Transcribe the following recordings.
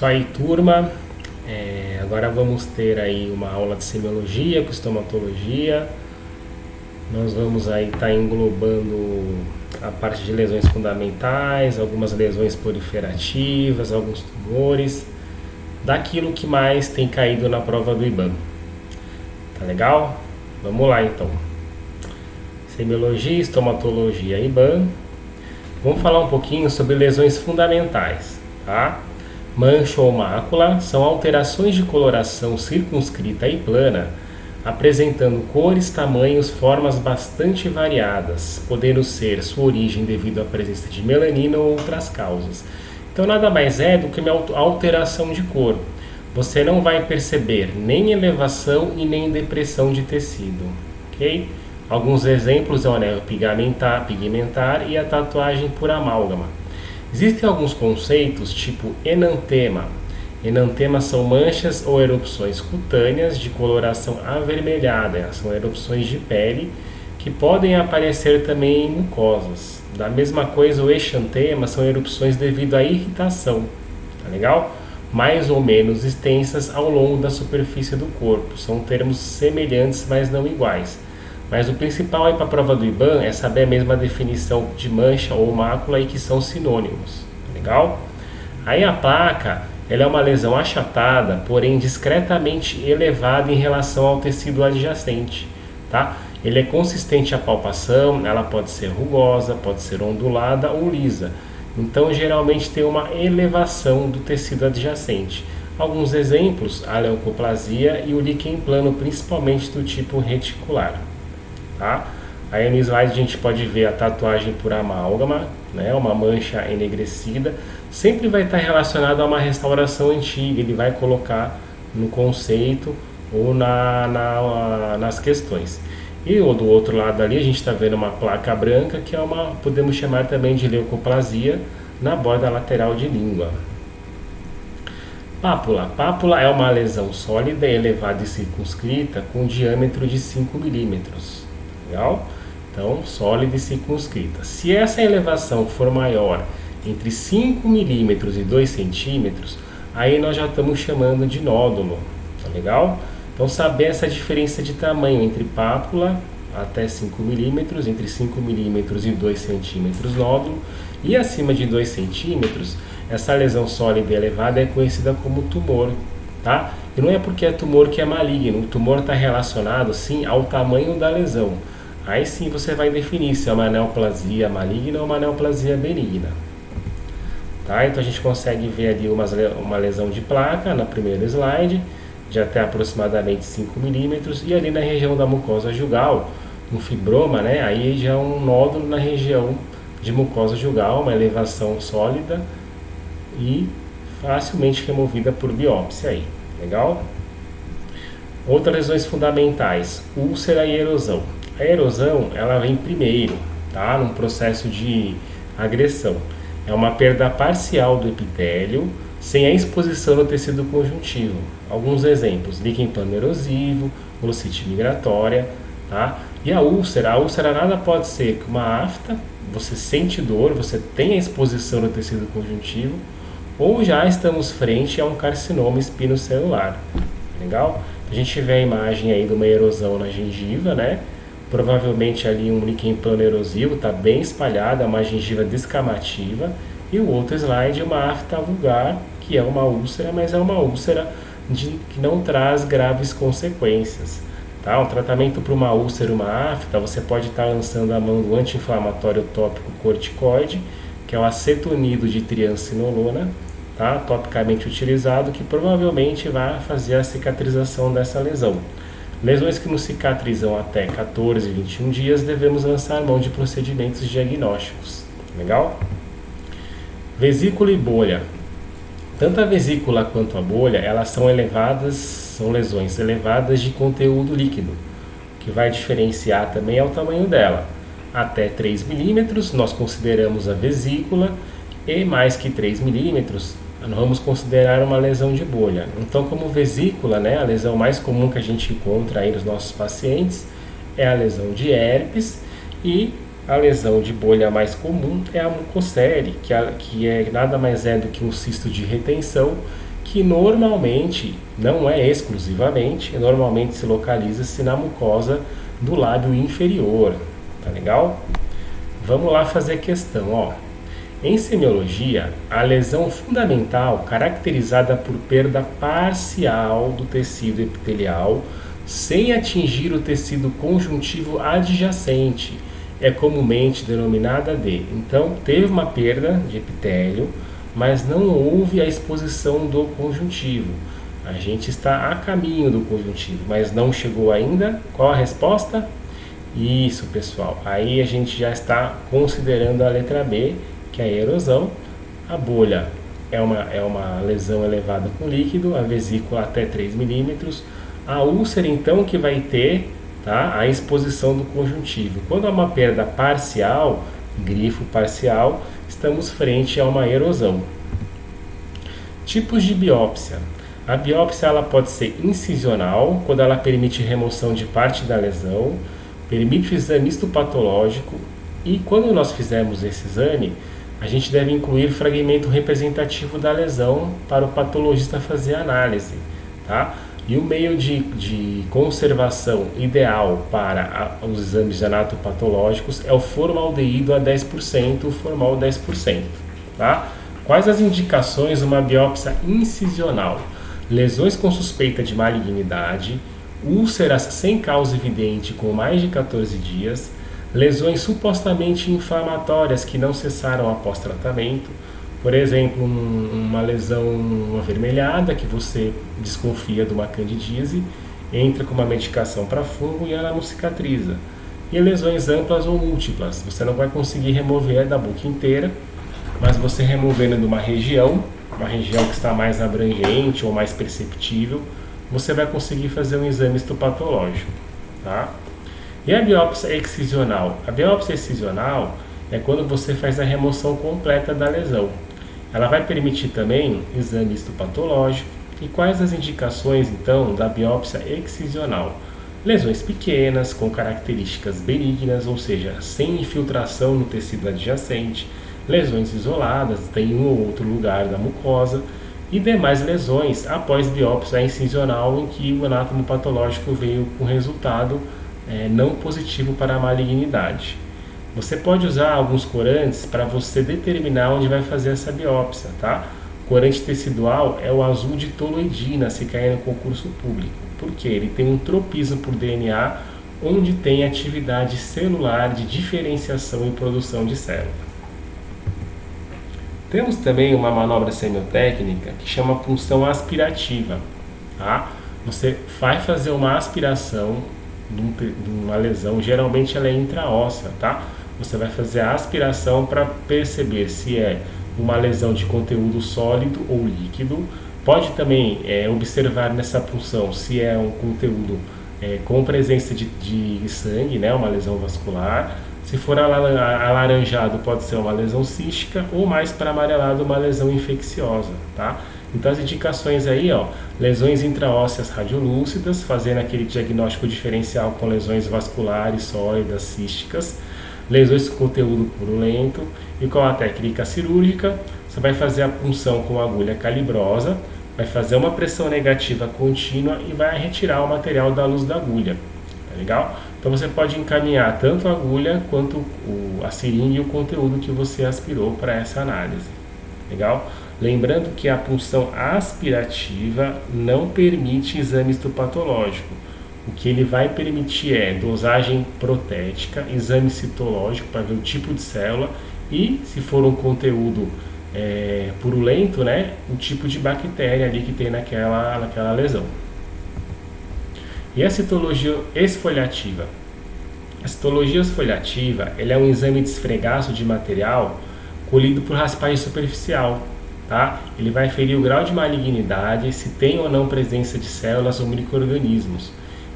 Isso aí, turma. Agora vamos ter aí uma aula de semiologia com estomatologia. Nós vamos aí estar englobando a parte de lesões fundamentais, algumas lesões proliferativas, alguns tumores, daquilo que mais tem caído na prova do IBAN. Tá legal? Vamos lá então. Semiologia, estomatologia, IBAN. Vamos falar um pouquinho sobre lesões fundamentais, tá? Mancha ou mácula são alterações de coloração circunscrita e plana, apresentando cores, tamanhos, formas bastante variadas, podendo ser sua origem devido à presença de melanina ou outras causas. Então nada mais é do que uma alteração de cor. Você não vai perceber nem elevação e nem depressão de tecido, ok? Alguns exemplos é o anel pigmentar e a tatuagem por amálgama. Existem alguns conceitos tipo enantema. Enantemas são manchas ou erupções cutâneas de coloração avermelhada, são erupções de pele que podem aparecer também em mucosas. Da mesma coisa, o exantema são erupções devido à irritação, tá legal? Mais ou menos extensas ao longo da superfície do corpo. São termos semelhantes, mas não iguais. Mas o principal aí para a prova do IBAN é saber a mesma definição de mancha ou mácula e que são sinônimos, tá legal? Aí a placa, ela é uma lesão achatada, porém discretamente elevada em relação ao tecido adjacente, tá? Ele é consistente à palpação, ela pode ser rugosa, pode ser ondulada ou lisa. Então geralmente tem uma elevação do tecido adjacente. Alguns exemplos, a leucoplasia e o líquen plano, principalmente do tipo reticular. Tá? Aí no slide a gente pode ver a tatuagem por amálgama, né? Uma mancha enegrecida, sempre vai estar relacionado a uma restauração antiga, ele vai colocar no conceito ou nas questões. E do outro lado ali a gente está vendo uma placa branca que é podemos chamar também de leucoplasia na borda lateral de língua. Pápula. Pápula é uma lesão sólida, elevada e circunscrita com diâmetro de 5 milímetros. Legal? Então, sólida e circunscrita. Se essa elevação for maior entre 5 milímetros e 2 centímetros, aí nós já estamos chamando de nódulo. Tá legal? Então, saber essa diferença de tamanho entre pápula até 5 milímetros, entre 5 milímetros e 2 centímetros nódulo, e acima de 2 centímetros, essa lesão sólida e elevada é conhecida como tumor. Tá? E não é porque é tumor que é maligno, o tumor está relacionado sim ao tamanho da lesão. Aí sim você vai definir se é uma neoplasia maligna ou uma neoplasia benigna. Tá? Então a gente consegue ver ali uma lesão de placa no primeiro slide, de até aproximadamente 5 milímetros, e ali na região da mucosa jugal, um fibroma, né? Aí já é um nódulo na região de mucosa jugal, uma elevação sólida e facilmente removida por biópsia aí. Legal? Outras lesões fundamentais, úlcera e erosão. A erosão, ela vem primeiro, tá? Num processo de agressão. É uma perda parcial do epitélio, sem a exposição no tecido conjuntivo. Alguns exemplos, líquen plano erosivo, glossite migratória, tá? E a úlcera nada pode ser que uma afta, você sente dor, você tem a exposição no tecido conjuntivo, ou já estamos frente a um carcinoma espinocelular. Legal? A gente vê a imagem aí de uma erosão na gengiva, né? Provavelmente ali um líquen plano erosivo, está bem espalhado, é uma gengiva descamativa. E o outro slide é uma afta vulgar, que é uma úlcera, mas é uma úlcera que não traz graves consequências. Tá? Um tratamento para uma úlcera, uma afta, você pode estar lançando a mão do anti-inflamatório tópico corticoide, que é o acetonido de triancinolona, tá? Topicamente utilizado, que provavelmente vai fazer a cicatrização dessa lesão. Lesões que não cicatrizam até 14 e 21 dias, devemos lançar mão de procedimentos diagnósticos. Legal? Vesícula e bolha. Tanto a vesícula quanto a bolha, elas são lesões elevadas de conteúdo líquido. O que vai diferenciar também é o tamanho dela. Até 3 milímetros, nós consideramos a vesícula, e mais que 3 milímetros, nós vamos considerar uma lesão de bolha. Então, como vesícula, né, a lesão mais comum que a gente encontra aí nos nossos pacientes é a lesão de herpes, e a lesão de bolha mais comum é a mucocele, que é nada mais é do que um cisto de retenção que normalmente, não é exclusivamente, normalmente se localiza-se na mucosa do lábio inferior, tá legal? Vamos lá fazer a questão, ó. Em semiologia, a lesão fundamental, caracterizada por perda parcial do tecido epitelial, sem atingir o tecido conjuntivo adjacente, é comumente denominada de. Então, teve uma perda de epitélio, mas não houve a exposição do conjuntivo. A gente está a caminho do conjuntivo, mas não chegou ainda. Qual a resposta? Isso, pessoal. Aí a gente já está considerando a letra B, que é a erosão. A bolha é uma lesão elevada com líquido, a vesícula até 3 milímetros. A úlcera, então, que vai ter, tá, a exposição do conjuntivo. Quando há uma perda parcial, grifo parcial, estamos frente a uma erosão. Tipos de biópsia. A biópsia ela pode ser incisional, quando ela permite remoção de parte da lesão, permite o exame histopatológico e quando nós fizermos esse exame, a gente deve incluir fragmento representativo da lesão para o patologista fazer a análise, tá? E o meio de conservação ideal para os exames anatopatológicos é o formaldeído a 10%, o formol 10%, tá? Quais as indicações de uma biópsia incisional? Lesões com suspeita de malignidade, úlceras sem causa evidente com mais de 14 dias, lesões supostamente inflamatórias que não cessaram após tratamento, por exemplo, uma lesão avermelhada que você desconfia de uma candidíase, entra com uma medicação para fungo e ela não cicatriza. E lesões amplas ou múltiplas, você não vai conseguir remover da boca inteira, mas você removendo de uma região que está mais abrangente ou mais perceptível, você vai conseguir fazer um exame histopatológico, tá? E a biópsia excisional? A biópsia excisional é quando você faz a remoção completa da lesão. Ela vai permitir também exame histopatológico. E quais as indicações, então, da biópsia excisional? Lesões pequenas, com características benignas, ou seja, sem infiltração no tecido adjacente, lesões isoladas, tem um ou outro lugar da mucosa, e demais lesões após biópsia incisional em que o anátomo patológico veio com resultado não positivo para a malignidade. Você pode usar alguns corantes para você determinar onde vai fazer essa biópsia, tá? O corante tecidual é o azul de toloidina, se cair no concurso público, porque ele tem um tropismo por DNA onde tem atividade celular de diferenciação e produção de célula. Temos também uma manobra semiotécnica que chama punção aspirativa, tá? Você vai fazer uma aspiração de uma lesão, geralmente ela é intraóssea, tá? Você vai fazer a aspiração para perceber se é uma lesão de conteúdo sólido ou líquido. Pode também observar nessa punção se é um conteúdo com presença de sangue, né? Uma lesão vascular. Se for alaranjado, pode ser uma lesão cística ou mais para amarelado, uma lesão infecciosa, tá? Então as indicações aí, ó, lesões intraósseas radiolúcidas, fazendo aquele diagnóstico diferencial com lesões vasculares, sólidas, císticas, lesões com conteúdo purulento e com a técnica cirúrgica, você vai fazer a punção com agulha calibrosa, vai fazer uma pressão negativa contínua e vai retirar o material da luz da agulha, tá legal? Então você pode encaminhar tanto a agulha quanto a seringa e o conteúdo que você aspirou para essa análise, legal? Lembrando que a punção aspirativa não permite exame histopatológico. O que ele vai permitir é dosagem protética, exame citológico para ver o tipo de célula e, se for um conteúdo purulento, né, o tipo de bactéria ali que tem naquela lesão. E a citologia esfoliativa? A citologia esfoliativa ela é um exame de esfregaço de material colhido por raspagem superficial. Tá? Ele vai ferir o grau de malignidade, se tem ou não presença de células ou micro-organismos.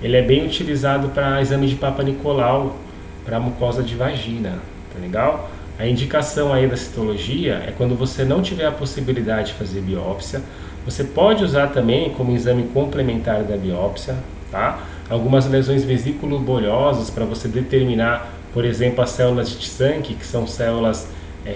Ele é bem utilizado para exame de Papa Nicolau, para mucosa de vagina, tá legal? A indicação aí da citologia é quando você não tiver a possibilidade de fazer biópsia. Você pode usar também como exame complementar da biópsia, tá? Algumas lesões vesículo-bolhosas para você determinar, por exemplo, as células de Tsanke, que são células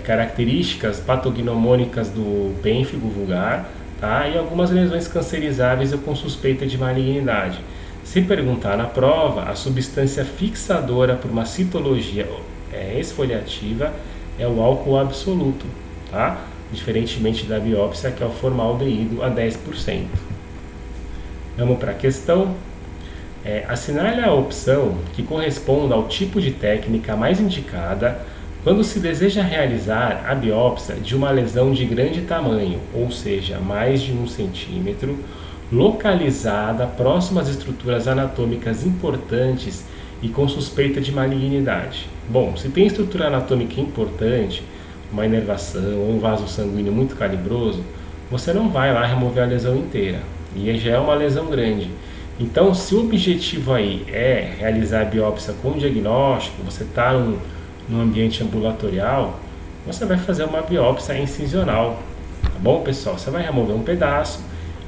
características patognomônicas do pênfigo vulgar, tá? E algumas lesões cancerizáveis ou com suspeita de malignidade. Se perguntar na prova, a substância fixadora por uma citologia esfoliativa é o álcool absoluto, tá? Diferentemente da biópsia, que é o formaldeído a 10%. Vamos para a questão. Assinale a opção que corresponda ao tipo de técnica mais indicada quando se deseja realizar a biópsia de uma lesão de grande tamanho, ou seja, mais de 1 centímetro, localizada próxima às estruturas anatômicas importantes e com suspeita de malignidade. Bom, se tem estrutura anatômica importante, uma inervação ou um vaso sanguíneo muito calibroso, você não vai lá remover a lesão inteira, e já é uma lesão grande. Então, se o objetivo aí é realizar a biópsia com diagnóstico, você está num ambiente ambulatorial, você vai fazer uma biópsia incisional, tá bom, pessoal? Você vai remover um pedaço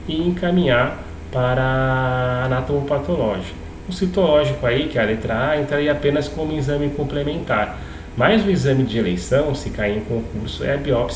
e encaminhar para anatomopatológico. O citológico aí, que é a letra A, entraria apenas como exame complementar, mas o exame de eleição, se cair em concurso, é a biópsia